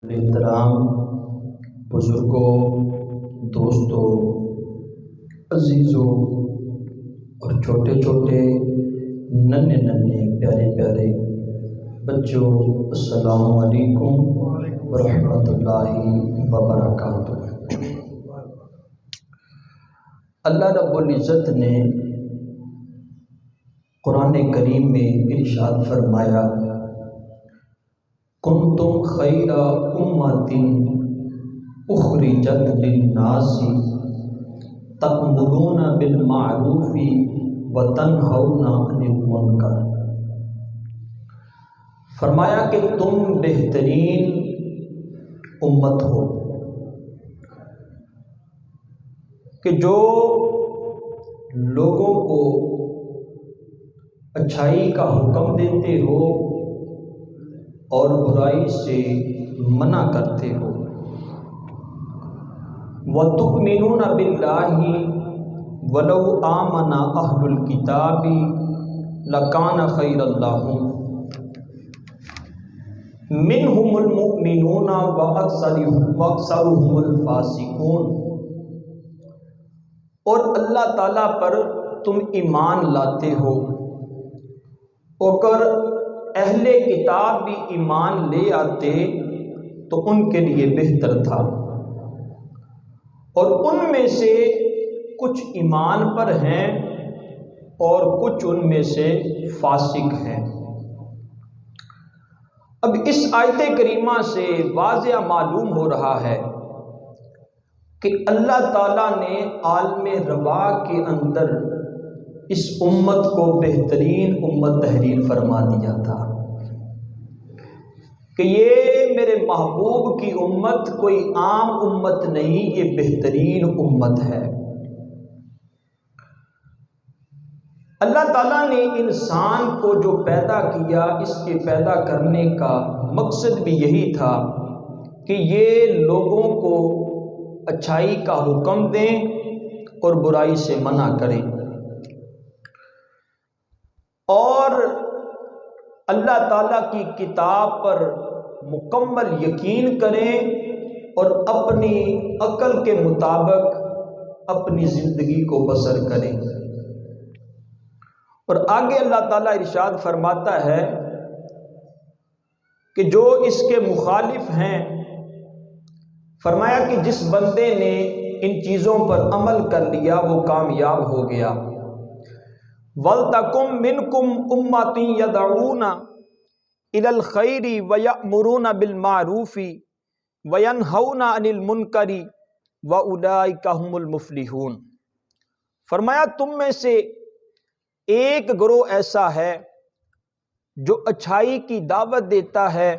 احترام بزرگوں، دوستوں، عزیزوں اور چھوٹے چھوٹے ننھے ننھے پیارے پیارے بچوں، السلام علیکم ورحمۃ اللہ وبرکاتہ۔ اللہ رب العزت نے قرآن کریم میں ارشاد فرمایا، کنتم خیر امۃ اخرجت للناس تأمرون بالمعروف وتنہون عن المنکر۔ فرمایا کہ تم بہترین امت ہو کہ جو لوگوں کو اچھائی کا حکم دیتے ہو اور برائی سے منع کرتے ہو۔ وَتُؤْمِنُونَ بِاللَّهِ وَلَوْ آمَنَ أَهْلُ الْكِتَابِ لَكَانَ خَيْرًا لَّهُمْ مِنْهُمُ الْمُؤْمِنُونَ وَأَكْثَرُهُمُ الْفَاسِقُونَ۔ اور اللہ تعالیٰ پر تم ایمان لاتے ہو، اگر اہل کتاب بھی ایمان لے آتے تو ان کے لیے بہتر تھا، اور ان میں سے کچھ ایمان پر ہیں اور کچھ ان میں سے فاسق ہیں۔ اب اس آیت کریمہ سے واضح معلوم ہو رہا ہے کہ اللہ تعالیٰ نے عالم ربا کے اندر اس امت کو بہترین امت تحریر فرما دیا تھا کہ یہ میرے محبوب کی امت کوئی عام امت نہیں، یہ بہترین امت ہے۔ اللہ تعالیٰ نے انسان کو جو پیدا کیا، اس کے پیدا کرنے کا مقصد بھی یہی تھا کہ یہ لوگوں کو اچھائی کا حکم دیں اور برائی سے منع کریں، اور اللہ تعالیٰ کی کتاب پر مکمل یقین کریں اور اپنی عقل کے مطابق اپنی زندگی کو بسر کریں۔ اور آگے اللہ تعالیٰ ارشاد فرماتا ہے کہ جو اس کے مخالف ہیں، فرمایا کہ جس بندے نے ان چیزوں پر عمل کر لیا وہ کامیاب ہو گیا۔ وَلْتَكُن مِّنكُمْ أُمَّةٌ يَدْعُونَ إِلَى الْخَيْرِ وَيَأْمُرُونَ بِالْمَعْرُوفِ وَيَنْهَوْنَ عَنِ الْمُنكَرِ وَأُولَٰئِكَ هُمُ الْمُفْلِحُونَ۔ فرمایا تم میں سے ایک گروہ ایسا ہے جو اچھائی کی دعوت دیتا ہے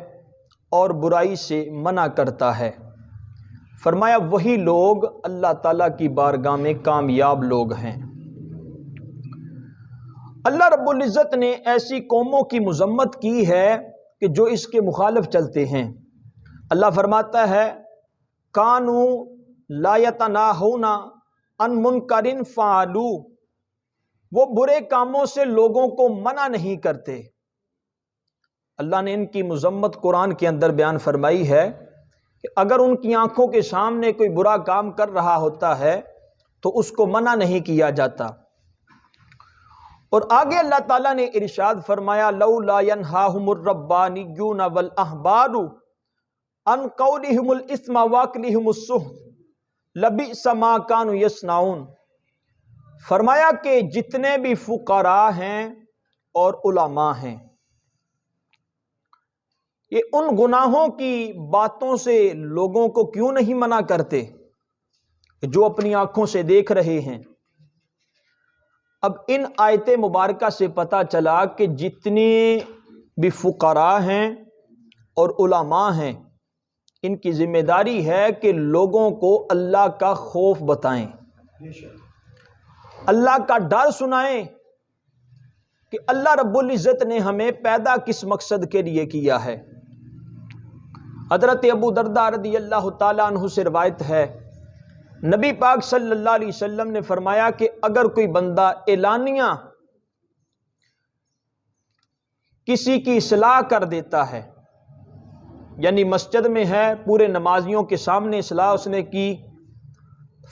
اور برائی سے منع کرتا ہے۔ فرمایا وہی لوگ اللہ تعالیٰ کی بارگاہ میں کامیاب لوگ ہیں۔ اللہ رب العزت نے ایسی قوموں کی مذمت کی ہے کہ جو اس کے مخالف چلتے ہیں۔ اللہ فرماتا ہے کانوا لا یتناہون عن منکر فعلوا، وہ برے کاموں سے لوگوں کو منع نہیں کرتے۔ اللہ نے ان کی مذمت قرآن کے اندر بیان فرمائی ہے کہ اگر ان کی آنکھوں کے سامنے کوئی برا کام کر رہا ہوتا ہے تو اس کو منع نہیں کیا جاتا۔ اور آگے اللہ تعالیٰ نے ارشاد فرمایا لولا ینہاہم الربانیون والاحبار عن قولہم الاثم واکلہم السحت لبئس ما کانوا یصنعون۔ فرمایا کہ جتنے بھی فقراء ہیں اور علماء ہیں، یہ ان گناہوں کی باتوں سے لوگوں کو کیوں نہیں منع کرتے جو اپنی آنکھوں سے دیکھ رہے ہیں۔ اب ان آیت مبارکہ سے پتہ چلا کہ جتنے بھی فقراء ہیں اور علماء ہیں، ان کی ذمہ داری ہے کہ لوگوں کو اللہ کا خوف بتائیں، اللہ کا ڈر سنائیں کہ اللہ رب العزت نے ہمیں پیدا کس مقصد کے لیے کیا ہے۔ حضرت ابو درداء رضی اللہ تعالیٰ عنہ سے روایت ہے، نبی پاک صلی اللہ علیہ وسلم نے فرمایا کہ اگر کوئی بندہ اعلانیہ کسی کی اصلاح کر دیتا ہے، یعنی مسجد میں ہے، پورے نمازیوں کے سامنے اصلاح اس نے کی،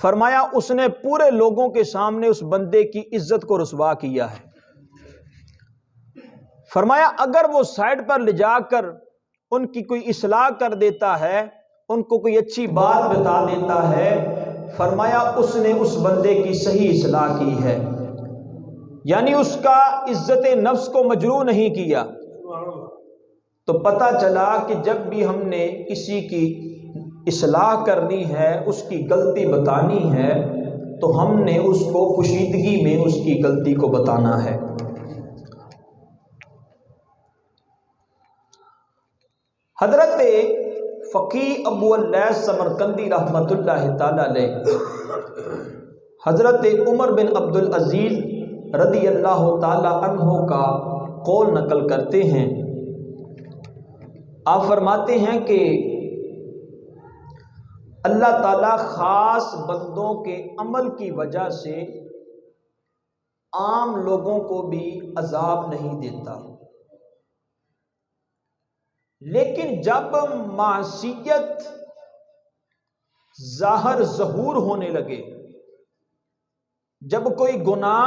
فرمایا اس نے پورے لوگوں کے سامنے اس بندے کی عزت کو رسوا کیا ہے۔ فرمایا اگر وہ سائڈ پر لے جا کر ان کی کوئی اصلاح کر دیتا ہے، ان کو کوئی اچھی بات بتا دیتا ہے، فرمایا اس نے اس بندے کی صحیح اصلاح کی ہے، یعنی اس کا عزت نفس کو مجروح نہیں کیا۔ تو پتہ چلا کہ جب بھی ہم نے کسی کی اصلاح کرنی ہے، اس کی غلطی بتانی ہے، تو ہم نے اس کو پوشیدگی میں اس کی غلطی کو بتانا ہے۔ حضرت فقی ابو اللیث سمرقندی رحمۃ اللہ تعالی علیہ حضرت عمر بن عبد العزیز رضی اللہ تعالی عنہ کا قول نقل کرتے ہیں۔ آپ فرماتے ہیں کہ اللہ تعالیٰ خاص بندوں کے عمل کی وجہ سے عام لوگوں کو بھی عذاب نہیں دیتا، لیکن جب معصیت ظاہر ظہور ہونے لگے، جب کوئی گناہ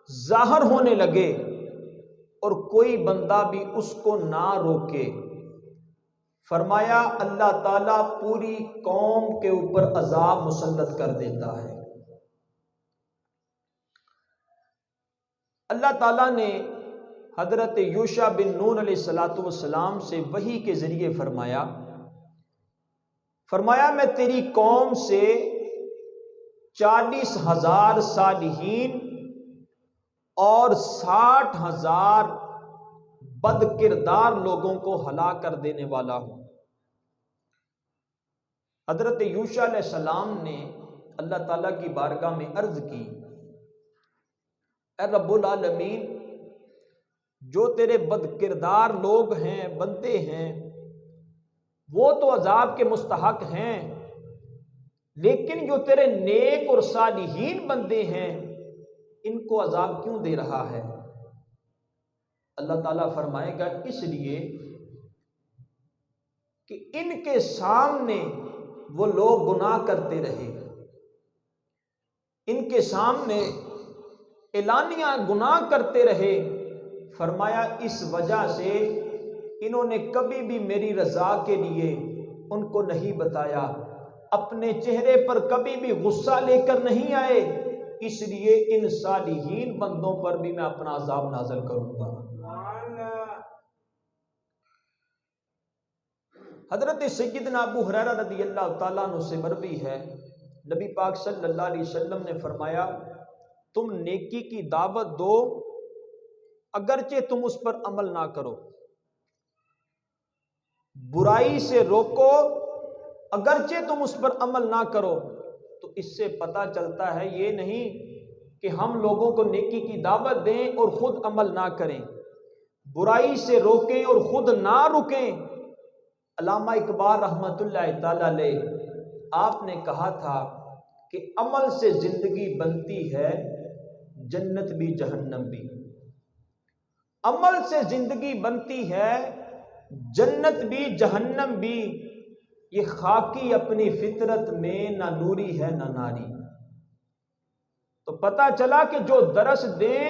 ظاہر ہونے لگے اور کوئی بندہ بھی اس کو نہ روکے، فرمایا اللہ تعالیٰ پوری قوم کے اوپر عذاب مسلط کر دیتا ہے۔ اللہ تعالیٰ نے حضرت یوشع بن نون علیہ السلام سے وحی کے ذریعے فرمایا میں تیری قوم سے 40,000 صالحین اور 60,000 بد کردار لوگوں کو ہلاک کر دینے والا ہوں۔ حضرت یوشع علیہ السلام نے اللہ تعالیٰ کی بارگاہ میں عرض کی، اے رب العالمین، جو تیرے بد کردار لوگ ہیں، بندے ہیں، وہ تو عذاب کے مستحق ہیں، لیکن جو تیرے نیک اور صالحین بندے ہیں ان کو عذاب کیوں دے رہا ہے؟ اللہ تعالیٰ فرمائے گا اس لیے کہ ان کے سامنے وہ لوگ گناہ کرتے رہے، ان کے سامنے اعلانیہ گناہ کرتے رہے، فرمایا اس وجہ سے انہوں نے کبھی بھی میری رضا کے لیے ان کو نہیں بتایا، اپنے چہرے پر کبھی بھی غصہ لے کر نہیں آئے، اس لیے ان صالحین بندوں پر بھی میں اپنا عذاب نازل کروں گا۔ حضرت سیدنا ابو ہریرہ رضی اللہ تعالیٰ عنہ سے مروی ہے، نبی پاک صلی اللہ علیہ وسلم نے فرمایا تم نیکی کی دعوت دو اگرچہ تم اس پر عمل نہ کرو، برائی سے روکو اگرچہ تم اس پر عمل نہ کرو۔ تو اس سے پتہ چلتا ہے یہ نہیں کہ ہم لوگوں کو نیکی کی دعوت دیں اور خود عمل نہ کریں، برائی سے روکیں اور خود نہ رکیں۔ علامہ اقبال رحمۃ اللہ تعالی علیہ آپ نے کہا تھا کہ عمل سے زندگی بنتی ہے جنت بھی جہنم بھی، عمل سے زندگی بنتی ہے جنت بھی جہنم بھی، یہ خاکی اپنی فطرت میں نہ نوری ہے نہ ناری۔ تو پتہ چلا کہ جو درس دیں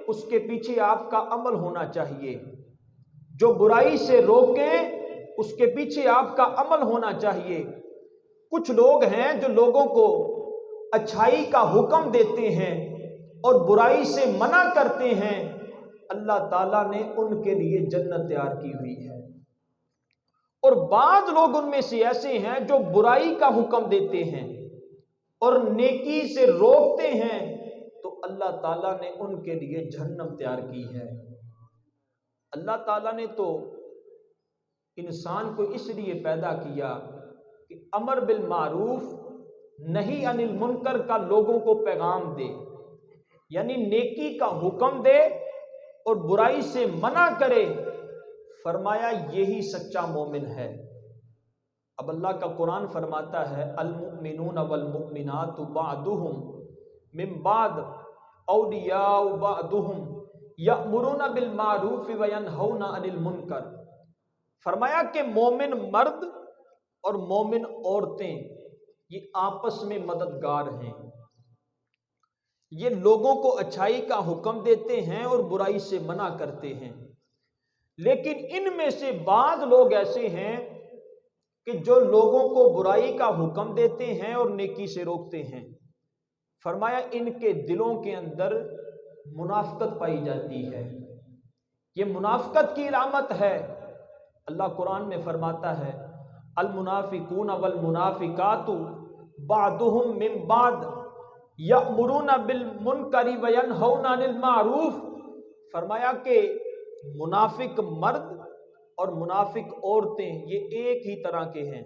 اس کے پیچھے آپ کا عمل ہونا چاہیے، جو برائی سے روکیں اس کے پیچھے آپ کا عمل ہونا چاہیے۔ کچھ لوگ ہیں جو لوگوں کو اچھائی کا حکم دیتے ہیں اور برائی سے منع کرتے ہیں، اللہ تعالیٰ نے ان کے لیے جنت تیار کی ہوئی ہے، اور بعض لوگ ان میں سے ایسے ہیں جو برائی کا حکم دیتے ہیں اور نیکی سے روکتے ہیں، تو اللہ تعالیٰ نے ان کے لیے جہنم تیار کی ہے۔ اللہ تعالیٰ نے تو انسان کو اس لیے پیدا کیا کہ امر بالمعروف نہی عن المنکر کا لوگوں کو پیغام دے، یعنی نیکی کا حکم دے اور برائی سے منع کرے۔ فرمایا یہی سچا مومن ہے۔ اب اللہ کا قرآن فرماتا ہے المؤمنون والمؤمنات بعضهم من بعض اولیاء بعضهم یأمرون بالمعروف وینہون عن المنکر۔ فرمایا کہ مومن مرد اور مومن عورتیں یہ آپس میں مددگار ہیں، یہ لوگوں کو اچھائی کا حکم دیتے ہیں اور برائی سے منع کرتے ہیں، لیکن ان میں سے بعض لوگ ایسے ہیں کہ جو لوگوں کو برائی کا حکم دیتے ہیں اور نیکی سے روکتے ہیں۔ فرمایا ان کے دلوں کے اندر منافقت پائی جاتی ہے، یہ منافقت کی علامت ہے۔ اللہ قرآن میں فرماتا ہے المنافقون والمنافقات بعضهم من بعض یأمرون بالمنکر وینہون عن المعروف۔ فرمایا کہ منافق مرد اور منافق عورتیں یہ ایک ہی طرح کے ہیں،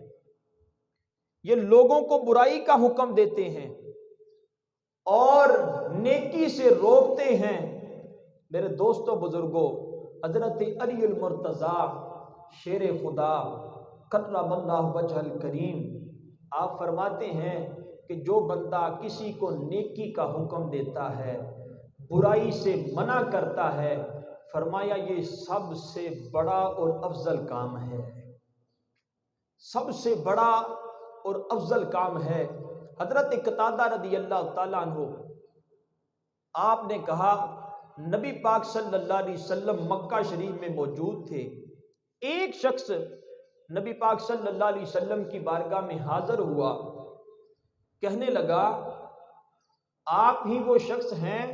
یہ لوگوں کو برائی کا حکم دیتے ہیں اور نیکی سے روکتے ہیں۔ میرے دوستو بزرگوں، حضرت علی المرتضیٰ شیر خدا کرم اللہ وجہ الکریم آپ فرماتے ہیں کہ جو بندہ کسی کو نیکی کا حکم دیتا ہے، برائی سے منع کرتا ہے، فرمایا یہ سب سے بڑا اور افضل کام ہے، سب سے بڑا اور افضل کام ہے۔ حضرت قتادہ رضی اللہ تعالیٰ عنہ آپ نے کہا نبی پاک صلی اللہ علیہ وسلم مکہ شریف میں موجود تھے، ایک شخص نبی پاک صلی اللہ علیہ وسلم کی بارگاہ میں حاضر ہوا، کہنے لگا آپ ہی وہ شخص ہیں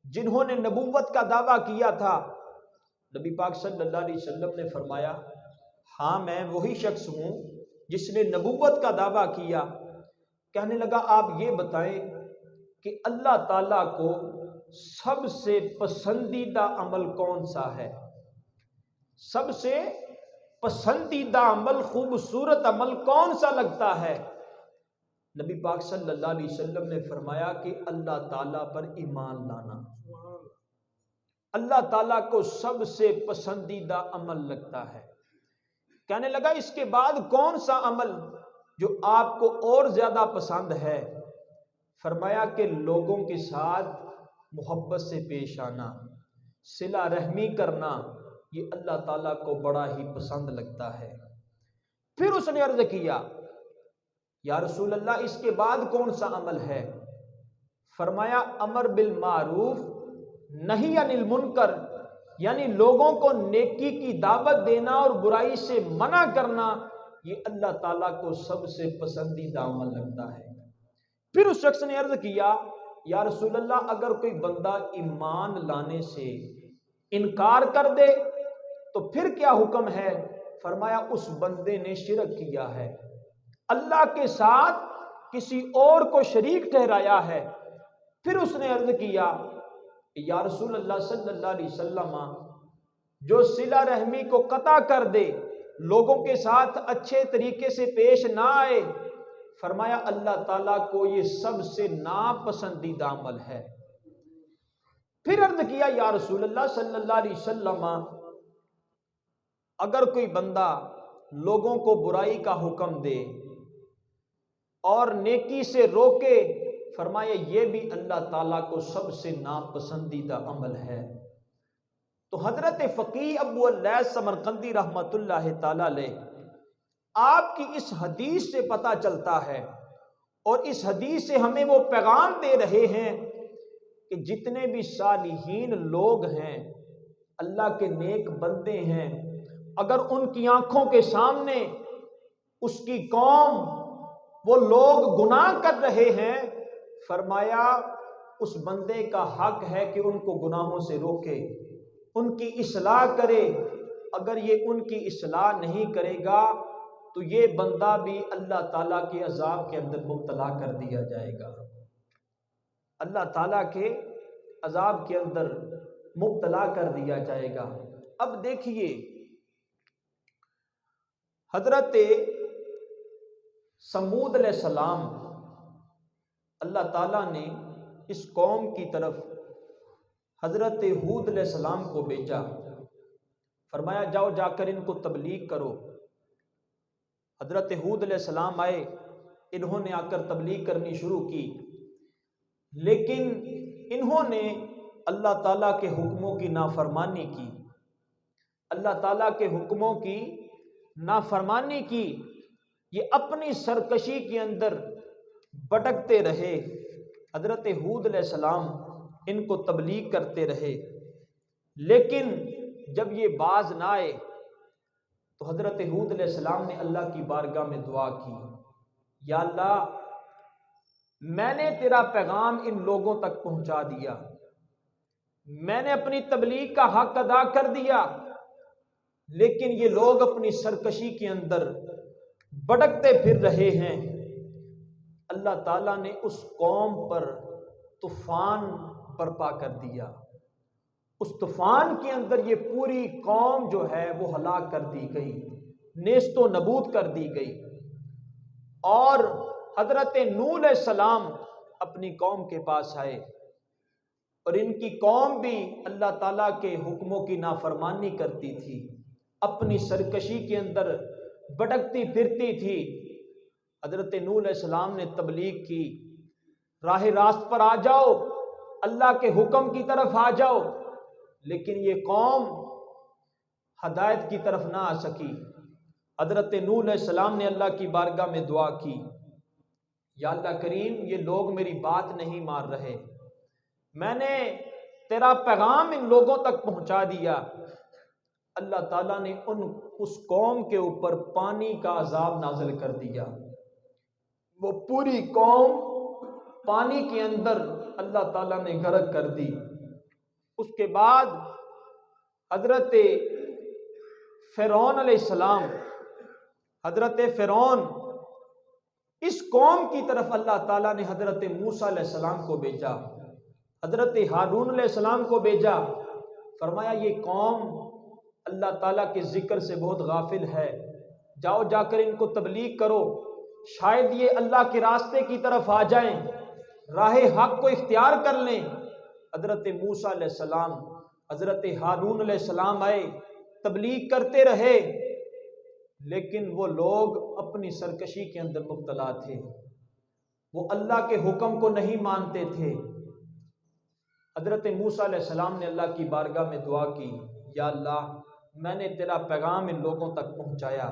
جنہوں نے نبوت کا دعویٰ کیا تھا؟ نبی پاک صلی اللہ علیہ وسلم نے فرمایا ہاں میں وہی شخص ہوں جس نے نبوت کا دعویٰ کیا۔ کہنے لگا آپ یہ بتائیں کہ اللہ تعالیٰ کو سب سے پسندیدہ عمل کون سا ہے؟ سب سے پسندیدہ عمل، خوبصورت عمل کون سا لگتا ہے؟ نبی پاک صلی اللہ علیہ وسلم نے فرمایا کہ اللہ تعالیٰ پر ایمان لانا۔ اللہ تعالیٰ کو سب سے پسندیدہ عمل لگتا ہے۔ کہنے لگا اس کے بعد کون سا عمل جو آپ کو اور زیادہ پسند ہے؟ فرمایا کہ لوگوں کے ساتھ محبت سے پیش آنا، صلہ رحمی کرنا، یہ اللہ تعالیٰ کو بڑا ہی پسند لگتا ہے۔ پھر اس نے عرض کیا یا رسول اللہ اس کے بعد کون سا عمل ہے؟ فرمایا امر بالمعروف نہی عن المنکر، یعنی لوگوں کو نیکی کی دعوت دینا اور برائی سے منع کرنا، یہ اللہ تعالیٰ کو سب سے پسندیدہ عمل لگتا ہے۔ پھر اس شخص نے عرض کیا یا رسول اللہ اگر کوئی بندہ ایمان لانے سے انکار کر دے تو پھر کیا حکم ہے؟ فرمایا اس بندے نے شرک کیا ہے، اللہ کے ساتھ کسی اور کو شریک ٹھہرایا ہے۔ پھر اس نے عرض کیا یا رسول اللہ صلی اللہ علیہ وسلم جو صلہ رحمی کو قطع کر دے، لوگوں کے ساتھ اچھے طریقے سے پیش نہ آئے، فرمایا اللہ تعالیٰ کو یہ سب سے ناپسندیدہ عمل ہے۔ پھر عرض کیا یا رسول اللہ صلی اللہ علیہ وسلم اگر کوئی بندہ لوگوں کو برائی کا حکم دے اور نیکی سے روکے، فرمایا یہ بھی اللہ تعالیٰ کو سب سے ناپسندیدہ عمل ہے۔ تو حضرت فقیہ ابو اللیث سمرقندی رحمۃ اللہ تعالی علیہ آپ کی اس حدیث سے پتہ چلتا ہے اور اس حدیث سے ہمیں وہ پیغام دے رہے ہیں کہ جتنے بھی صالحین لوگ ہیں، اللہ کے نیک بندے ہیں، اگر ان کی آنکھوں کے سامنے اس کی قوم وہ لوگ گناہ کر رہے ہیں، فرمایا اس بندے کا حق ہے کہ ان کو گناہوں سے روکے، ان کی اصلاح کرے۔ اگر یہ ان کی اصلاح نہیں کرے گا تو یہ بندہ بھی اللہ تعالیٰ کے عذاب کے اندر مبتلا کر دیا جائے گا، اللہ تعالیٰ کے عذاب کے اندر مبتلا کر دیا جائے گا۔ اب دیکھیے حضرت سمود علیہ السلام، اللہ تعالیٰ نے اس قوم کی طرف حضرت ہود علیہ السلام کو بھیجا، فرمایا جاؤ جا کر ان کو تبلیغ کرو۔ حضرت ہود علیہ السلام آئے، انہوں نے آ کر تبلیغ کرنی شروع کی، لیکن انہوں نے اللہ تعالیٰ کے حکموں کی نافرمانی کی۔ اللہ تعالیٰ کے حکموں کی نافرمانی کی، یہ اپنی سرکشی کے اندر بھٹکتے رہے۔ حضرت ہود علیہ السلام ان کو تبلیغ کرتے رہے، لیکن جب یہ باز نہ آئے تو حضرت ہود علیہ السلام نے اللہ کی بارگاہ میں دعا کی، یا اللہ میں نے تیرا پیغام ان لوگوں تک پہنچا دیا، میں نے اپنی تبلیغ کا حق ادا کر دیا، لیکن یہ لوگ اپنی سرکشی کے اندر بھٹکتے پھر رہے ہیں۔ اللہ تعالیٰ نے اس قوم پر طوفان برپا کر دیا، اس طوفان کے اندر یہ پوری قوم جو ہے وہ ہلاک کر دی گئی، نیست و نبود کر دی گئی۔ اور حضرت نوح علیہ السلام اپنی قوم کے پاس آئے، اور ان کی قوم بھی اللہ تعالیٰ کے حکموں کی نافرمانی کرتی تھی، اپنی سرکشی کے اندر بھٹکتی پھرتی تھی۔ حضرت نوح علیہ السلام نے تبلیغ کی، راہ راست پر آ جاؤ، اللہ کے حکم کی طرف آ جاؤ، لیکن یہ قوم ہدایت کی طرف نہ آ سکی۔ حضرت نوح علیہ السلام نے اللہ کی بارگاہ میں دعا کی، یا اللہ کریم یہ لوگ میری بات نہیں مان رہے، میں نے تیرا پیغام ان لوگوں تک پہنچا دیا۔ اللہ تعالیٰ نے اس قوم کے اوپر پانی کا عذاب نازل کر دیا، وہ پوری قوم پانی کے اندر اللہ تعالیٰ نے غرق کر دی۔ اس کے بعد حضرت فرعون علیہ السلام، حضرت فرعون، اس قوم کی طرف اللہ تعالیٰ نے حضرت موسیٰ علیہ السلام کو بھیجا، حضرت ہارون علیہ السلام کو بھیجا، فرمایا یہ قوم اللہ تعالیٰ کے ذکر سے بہت غافل ہے، جاؤ جا کر ان کو تبلیغ کرو، شاید یہ اللہ کے راستے کی طرف آ جائیں، راہ حق کو اختیار کر لیں۔ حضرت موسیٰ علیہ السلام، حضرت ہارون علیہ السلام آئے، تبلیغ کرتے رہے، لیکن وہ لوگ اپنی سرکشی کے اندر مبتلا تھے، وہ اللہ کے حکم کو نہیں مانتے تھے۔ حضرت موسیٰ علیہ السلام نے اللہ کی بارگاہ میں دعا کی، یا اللہ میں نے تیرا پیغام ان لوگوں تک پہنچایا،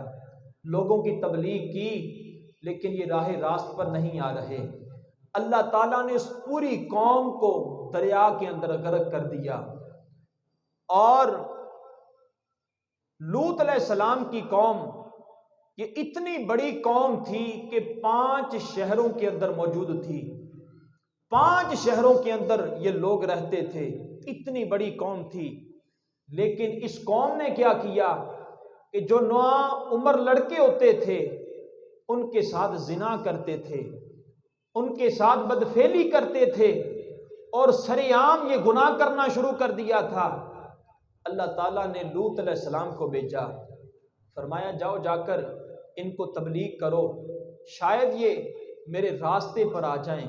لوگوں کی تبلیغ کی، لیکن یہ راہ راست پر نہیں آ رہے۔ اللہ تعالیٰ نے اس پوری قوم کو دریا کے اندر غرق کر دیا۔ اور لوط علیہ السلام کی قوم، یہ اتنی بڑی قوم تھی کہ 5 شہروں کے اندر موجود تھی، 5 شہروں کے اندر یہ لوگ رہتے تھے، اتنی بڑی قوم تھی۔ لیکن اس قوم نے کیا کیا کہ جو نوعمر لڑکے ہوتے تھے ان کے ساتھ زنا کرتے تھے، ان کے ساتھ بدفعلی کرتے تھے، اور سرعام یہ گناہ کرنا شروع کر دیا تھا۔ اللہ تعالیٰ نے لوط علیہ السلام کو بھیجا، فرمایا جاؤ جا کر ان کو تبلیغ کرو، شاید یہ میرے راستے پر آ جائیں۔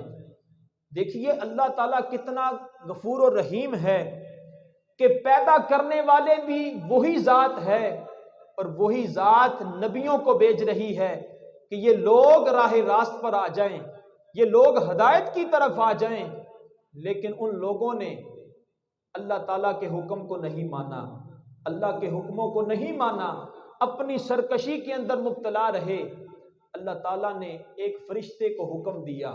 دیکھیے اللہ تعالیٰ کتنا غفور و رحیم ہے کہ پیدا کرنے والے بھی وہی ذات ہے، اور وہی ذات نبیوں کو بھیج رہی ہے کہ یہ لوگ راہ راست پر آ جائیں، یہ لوگ ہدایت کی طرف آ جائیں، لیکن ان لوگوں نے اللہ تعالیٰ کے حکم کو نہیں مانا، اللہ کے حکموں کو نہیں مانا، اپنی سرکشی کے اندر مبتلا رہے۔ اللہ تعالیٰ نے ایک فرشتے کو حکم دیا،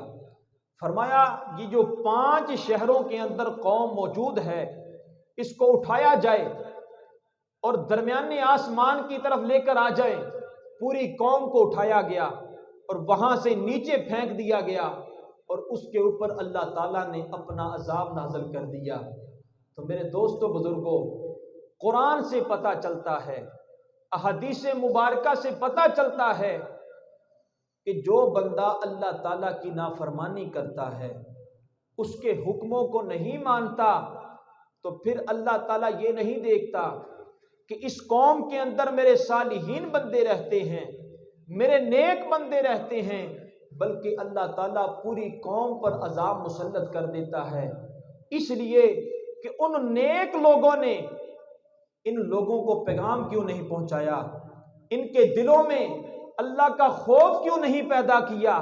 فرمایا یہ جو 5 شہروں کے اندر قوم موجود ہے اس کو اٹھایا جائے اور درمیانے آسمان کی طرف لے کر آ جائے۔ پوری قوم کو اٹھایا گیا اور وہاں سے نیچے پھینک دیا گیا، اور اس کے اوپر اللہ تعالیٰ نے اپنا عذاب نازل کر دیا۔ تو میرے دوستو بزرگوں، قرآن سے پتہ چلتا ہے، احادیث مبارکہ سے پتہ چلتا ہے کہ جو بندہ اللہ تعالیٰ کی نافرمانی کرتا ہے، اس کے حکموں کو نہیں مانتا، تو پھر اللہ تعالیٰ یہ نہیں دیکھتا کہ اس قوم کے اندر میرے صالحین بندے رہتے ہیں، میرے نیک بندے رہتے ہیں، بلکہ اللہ تعالیٰ پوری قوم پر عذاب مسلط کر دیتا ہے، اس لیے کہ ان نیک لوگوں نے ان لوگوں کو پیغام کیوں نہیں پہنچایا، ان کے دلوں میں اللہ کا خوف کیوں نہیں پیدا کیا،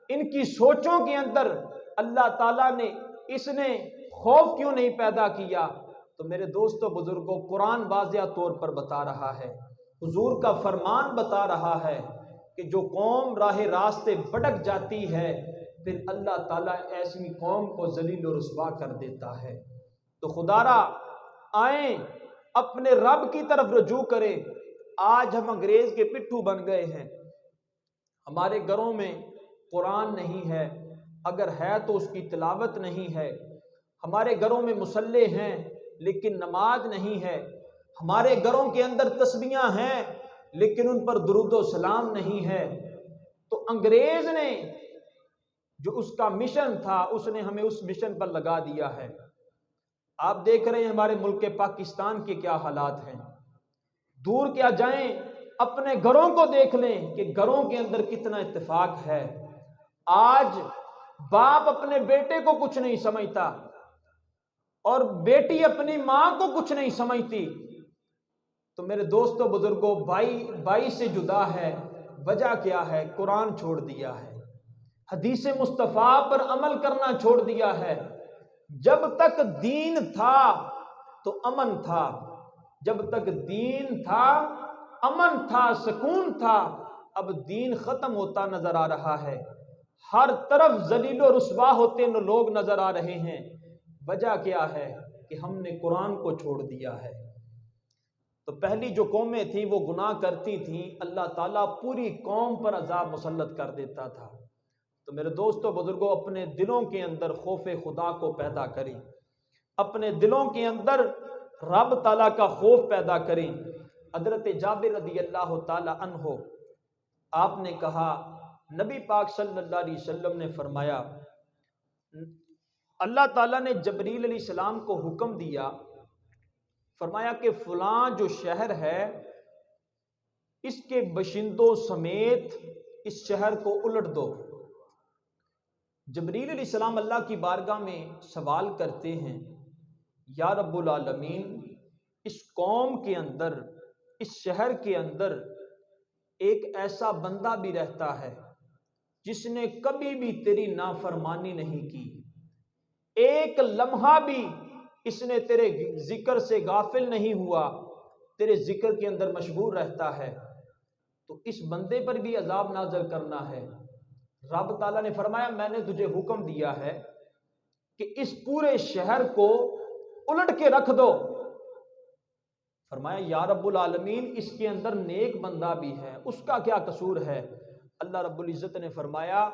ان کی سوچوں کے اندر اللہ تعالیٰ نے خوف کیوں نہیں پیدا کیا۔ تو تو میرے دوستوں بزرگوں، قرآن واضح طور پر بتا رہا ہے، حضور کا فرمان بتا رہا ہے کہ جو قوم راہ راستے بھٹک جاتی ہے پھر اللہ تعالیٰ ایسی قوم کو ذلیل و رسوا کر دیتا ہے۔ تو خدارا آئیں اپنے رب کی طرف رجوع کریں۔ آج ہم انگریز کے پٹھو بن گئے ہیں، ہمارے گھروں میں قرآن نہیں ہے، اگر ہے تو اس کی تلاوت نہیں ہے، ہمارے گھروں میں مصلے ہیں لیکن نماز نہیں ہے، ہمارے گھروں کے اندر تسبیحاں ہیں لیکن ان پر درود و سلام نہیں ہے۔ تو انگریز نے جو اس کا مشن تھا اس نے ہمیں اس مشن پر لگا دیا ہے۔ آپ دیکھ رہے ہیں ہمارے ملک پاکستان کے کیا حالات ہیں، دور کیا جائیں، اپنے گھروں کو دیکھ لیں کہ گھروں کے اندر کتنا اتفاق ہے۔ آج باپ اپنے بیٹے کو کچھ نہیں سمجھتا اور بیٹی اپنی ماں کو کچھ نہیں سمجھتی۔ تو میرے دوستوں بزرگوں، بھائی سے جدا ہے، وجہ کیا ہے؟ قرآن چھوڑ دیا ہے، حدیث مصطفیٰ پر عمل کرنا چھوڑ دیا ہے۔ جب تک دین تھا تو امن تھا، جب تک دین تھا امن تھا، سکون تھا۔ اب دین ختم ہوتا نظر آ رہا ہے، ہر طرف ذلیل و رسوا ہوتے لوگ نظر آ رہے ہیں۔ وجہ کیا ہے؟ کہ ہم نے قرآن کو چھوڑ دیا ہے۔ تو پہلی جو قومیں تھیں وہ گناہ کرتی تھیں، اللہ تعالیٰ پوری قوم پر عذاب مسلط کر دیتا تھا۔ تو میرے دوستوں بزرگوں، اپنے دلوں کے اندر خوف خدا کو پیدا کریں، اپنے دلوں کے اندر رب تعالیٰ کا خوف پیدا کریں۔ حضرت جابر رضی اللہ تعالی عنہ، آپ نے کہا نبی پاک صلی اللہ علیہ وسلم نے فرمایا، اللہ تعالیٰ نے جبریل علیہ السلام کو حکم دیا، فرمایا کہ فلاں جو شہر ہے اس کے باشندوں سمیت اس شہر کو الٹ دو۔ جبریل علیہ السلام اللہ کی بارگاہ میں سوال کرتے ہیں، یا رب العالمین، اس قوم کے اندر، اس شہر کے اندر ایک ایسا بندہ بھی رہتا ہے جس نے کبھی بھی تیری نافرمانی نہیں کی، ایک لمحہ بھی اس نے تیرے ذکر سے غافل نہیں ہوا، تیرے ذکر کے اندر مشغول رہتا ہے، تو اس بندے پر بھی عذاب نازل کرنا ہے۔ رب تعالیٰ نے فرمایا میں نے تجھے حکم دیا ہے کہ اس پورے شہر کو الٹ کے رکھ دو۔ فرمایا یا رب العالمین، اس کے اندر نیک بندہ بھی ہے، اس کا کیا قصور ہے؟ اللہ رب العزت نے فرمایا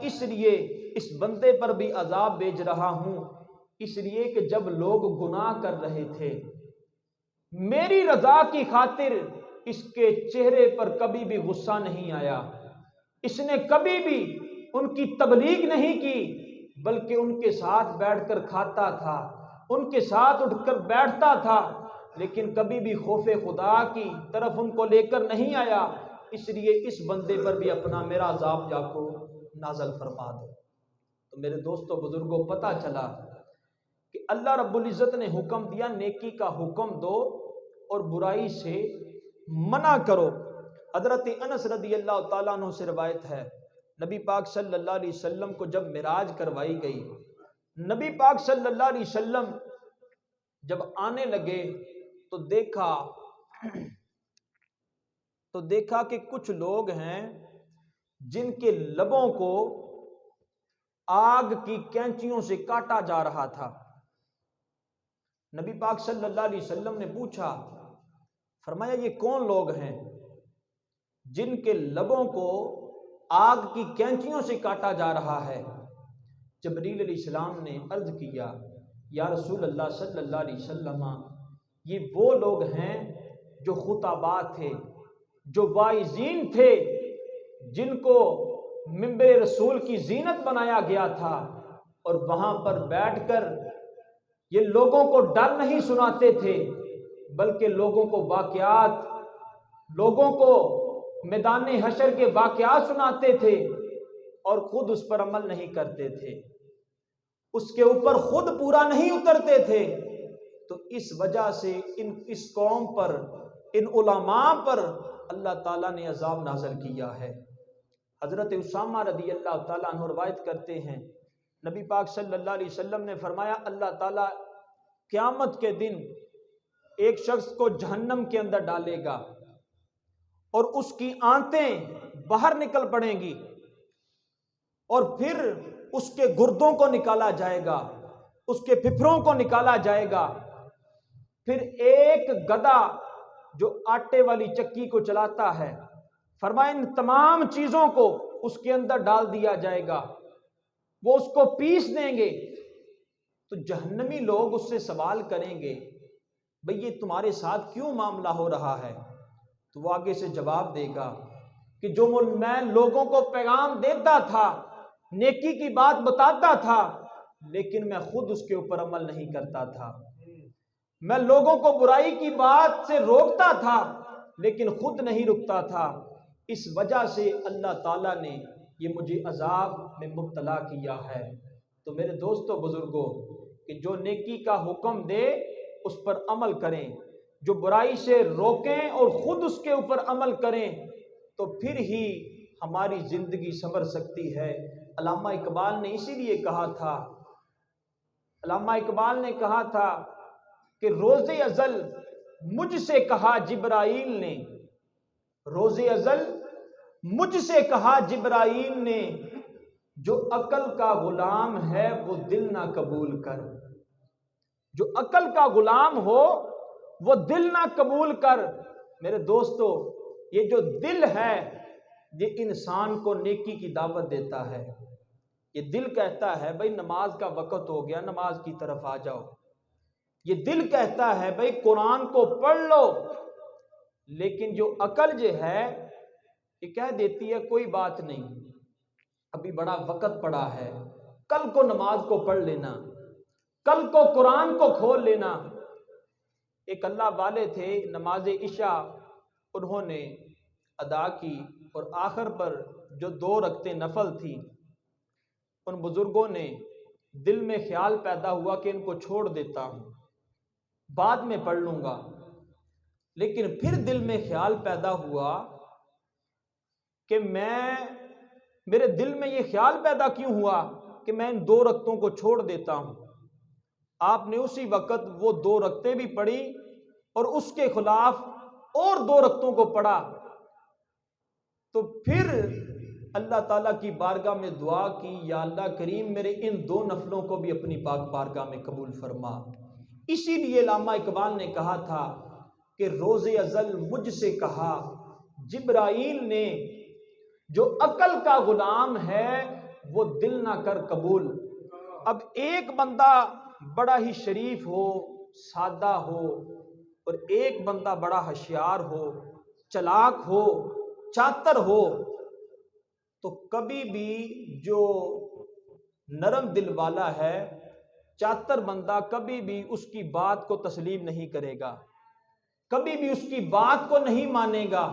اس لیے اس بندے پر بھی عذاب بھیج رہا ہوں، اس لیے کہ جب لوگ گناہ کر رہے تھے میری رضا کی خاطر اس کے چہرے پر کبھی بھی غصہ نہیں آیا، اس نے کبھی بھی ان کی تبلیغ نہیں کی، بلکہ ان کے ساتھ بیٹھ کر کھاتا تھا، ان کے ساتھ اٹھ کر بیٹھتا تھا، لیکن کبھی بھی خوف خدا کی طرف ان کو لے کر نہیں آیا، اس لیے اس بندے پر بھی اپنا میرا عذاب جا کو نازل فرما دو۔ تو میرے دوستوں بزرگوں، پتہ چلا کہ اللہ رب العزت نے حکم دیا نیکی کا حکم دو اور برائی سے منع کرو۔ حضرت انس رضی اللہ تعالیٰ عنہ سے روایت ہے، نبی پاک صلی اللہ علیہ وسلم کو جب معراج کروائی گئی، نبی پاک صلی اللہ علیہ وسلم جب آنے لگے تو دیکھا کہ کچھ لوگ ہیں جن کے لبوں کو آگ کی کینچیوں سے کاٹا جا رہا تھا۔ نبی پاک صلی اللہ علیہ وسلم نے پوچھا، فرمایا یہ کون لوگ ہیں جن کے لبوں کو آگ کی کینچیوں سے کاٹا جا رہا ہے؟ جبریل علیہ السلام نے عرض کیا، یا رسول اللہ صلی اللہ علیہ وسلم، یہ وہ لوگ ہیں جو خطباء تھے، جو واعظین تھے، جن کو منبر رسول کی زینت بنایا گیا تھا، اور وہاں پر بیٹھ کر یہ لوگوں کو ڈر نہیں سناتے تھے بلکہ لوگوں کو واقعات، لوگوں کو میدان حشر کے واقعات سناتے تھے اور خود اس پر عمل نہیں کرتے تھے، اس کے اوپر خود پورا نہیں اترتے تھے۔ تو اس وجہ سے اس قوم پر، ان علماء پر اللہ تعالیٰ نے عذاب نازل کیا ہے۔ حضرت اسامہ رضی اللہ تعالیٰ عنہ روایت کرتے ہیں، نبی پاک صلی اللہ علیہ وسلم نے فرمایا اللہ تعالیٰ قیامت کے دن ایک شخص کو جہنم کے اندر ڈالے گا اور اس کی آنتیں باہر نکل پڑیں گی، اور پھر اس کے گردوں کو نکالا جائے گا، اس کے پھپھروں کو نکالا جائے گا، پھر ایک گدھا جو آٹے والی چکی کو چلاتا ہے، فرمایا ان تمام چیزوں کو اس کے اندر ڈال دیا جائے گا، وہ اس کو پیس دیں گے۔ تو جہنمی لوگ اس سے سوال کریں گے بھئی یہ تمہارے ساتھ کیوں معاملہ ہو رہا ہے؟ تو وہ آگے سے جواب دے گا کہ جو میں لوگوں کو پیغام دیتا تھا، نیکی کی بات بتاتا تھا، لیکن میں خود اس کے اوپر عمل نہیں کرتا تھا، میں لوگوں کو برائی کی بات سے روکتا تھا لیکن خود نہیں رکتا تھا، اس وجہ سے اللہ تعالیٰ نے یہ مجھے عذاب میں مبتلا کیا ہے۔ تو میرے دوستو بزرگوں، کہ جو نیکی کا حکم دے اس پر عمل کریں، جو برائی سے روکیں اور خود اس کے اوپر عمل کریں، تو پھر ہی ہماری زندگی سنور سکتی ہے۔ علامہ اقبال نے اسی لیے کہا تھا، علامہ اقبال نے کہا تھا کہ روز ازل مجھ سے کہا جبرائیل نے، روز ازل مجھ سے کہا جبرائیل نے، جو عقل کا غلام ہے وہ دل نہ قبول کر، جو عقل کا غلام ہو وہ دل نہ قبول کر۔ میرے دوستو، یہ جو دل ہے یہ انسان کو نیکی کی دعوت دیتا ہے۔ یہ دل کہتا ہے بھئی نماز کا وقت ہو گیا، نماز کی طرف آ جاؤ۔ یہ دل کہتا ہے بھئی قرآن کو پڑھ لو، لیکن جو عقل جو ہے یہ کہہ دیتی ہے کوئی بات نہیں، ابھی بڑا وقت پڑا ہے، کل کو نماز کو پڑھ لینا، کل کو قرآن کو کھول لینا۔ ایک اللہ والے تھے، نماز عشاء انہوں نے ادا کی اور آخر پر جو 2 رکعتیں نفل تھی، ان بزرگوں نے دل میں خیال پیدا ہوا کہ ان کو چھوڑ دیتا ہوں، بعد میں پڑھ لوں گا، لیکن پھر دل میں خیال پیدا ہوا کہ میرے دل میں یہ خیال پیدا کیوں ہوا کہ میں ان 2 رکعتوں کو چھوڑ دیتا ہوں۔ آپ نے اسی وقت وہ 2 رکعتیں بھی پڑھی اور اس کے خلاف اور 2 رکعتوں کو پڑھا۔ تو پھر اللہ تعالیٰ کی بارگاہ میں دعا کی، یا اللہ کریم میرے ان 2 نفلوں کو بھی اپنی پاک بارگاہ میں قبول فرما۔ اسی لیے علامہ اقبال نے کہا تھا کہ روز ازل مجھ سے کہا جبرائیل نے، جو عقل کا غلام ہے وہ دل نہ کر قبول۔ اب ایک بندہ بڑا ہی شریف ہو، سادہ ہو، اور ایک بندہ بڑا ہوشیار ہو، چلاک ہو، چاتر ہو، تو کبھی بھی جو نرم دل والا ہے، چاتر بندہ کبھی بھی اس کی بات کو تسلیم نہیں کرے گا، کبھی بھی اس کی بات کو نہیں مانے گا۔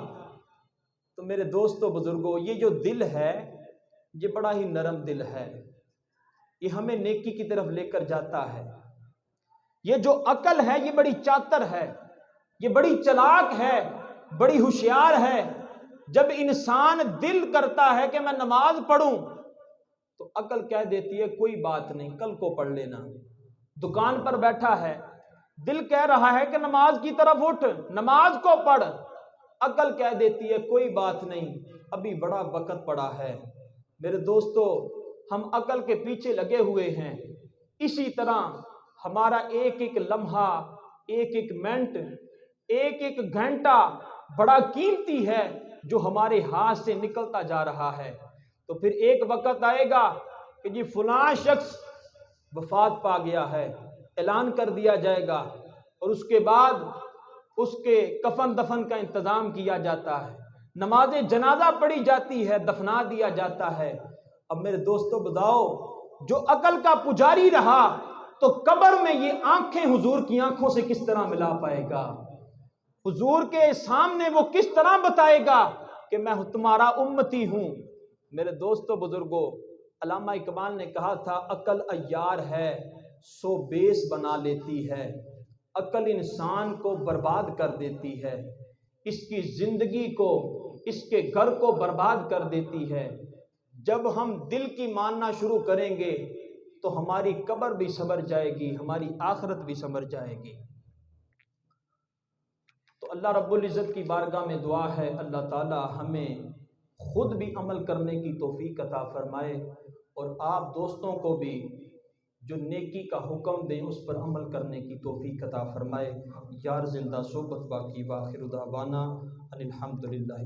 تو میرے دوستو بزرگوں، یہ جو دل ہے یہ بڑا ہی نرم دل ہے، یہ ہمیں نیکی کی طرف لے کر جاتا ہے۔ یہ جو عقل ہے یہ بڑی چاتر ہے، یہ بڑی چلاک ہے، بڑی ہوشیار ہے۔ جب انسان دل کرتا ہے کہ میں نماز پڑھوں تو عقل کہہ دیتی ہے کوئی بات نہیں، کل کو پڑھ لینا۔ دکان پر بیٹھا ہے، دل کہہ رہا ہے کہ نماز کی طرف اٹھ، نماز کو پڑھ، عقل کہہ دیتی ہے کوئی بات نہیں، ابھی بڑا وقت پڑا ہے۔ میرے دوستو، ہم عقل کے پیچھے لگے ہوئے ہیں۔ اسی طرح ہمارا ایک ایک لمحہ، ایک ایک منٹ، ایک ایک گھنٹہ بڑا قیمتی ہے جو ہمارے ہاتھ سے نکلتا جا رہا ہے۔ تو پھر ایک وقت آئے گا کہ جی فلاں شخص وفات پا گیا ہے، اعلان کر دیا جائے گا، اور اس کے بعد اس کے کفن دفن کا انتظام کیا جاتا ہے، نماز جنازہ پڑھی جاتی ہے، دفنا دیا جاتا ہے۔ اب میرے دوستو بتاؤ، جو عقل کا پجاری رہا تو قبر میں یہ آنکھیں حضور کی آنکھوں سے کس طرح ملا پائے گا؟ حضور کے سامنے وہ کس طرح بتائے گا کہ میں تمہارا امتی ہوں؟ میرے دوستو بزرگوں، علامہ اقبال نے کہا تھا عقل عیار ہے سو بیس بنا لیتی ہے، عقل انسان کو برباد کر دیتی ہے، اس کی زندگی کو، اس کے گھر کو برباد کر دیتی ہے۔ جب ہم دل کی ماننا شروع کریں گے تو ہماری قبر بھی سنور جائے گی، ہماری آخرت بھی سنور جائے گی۔ تو اللہ رب العزت کی بارگاہ میں دعا ہے، اللہ تعالی ہمیں خود بھی عمل کرنے کی توفیق عطا فرمائے، اور آپ دوستوں کو بھی جو نیکی کا حکم دیں اس پر عمل کرنے کی توفیق عطا فرمائے۔ یار زندہ صحبت باقی، وآخر دعوانا ان الحمد للہ۔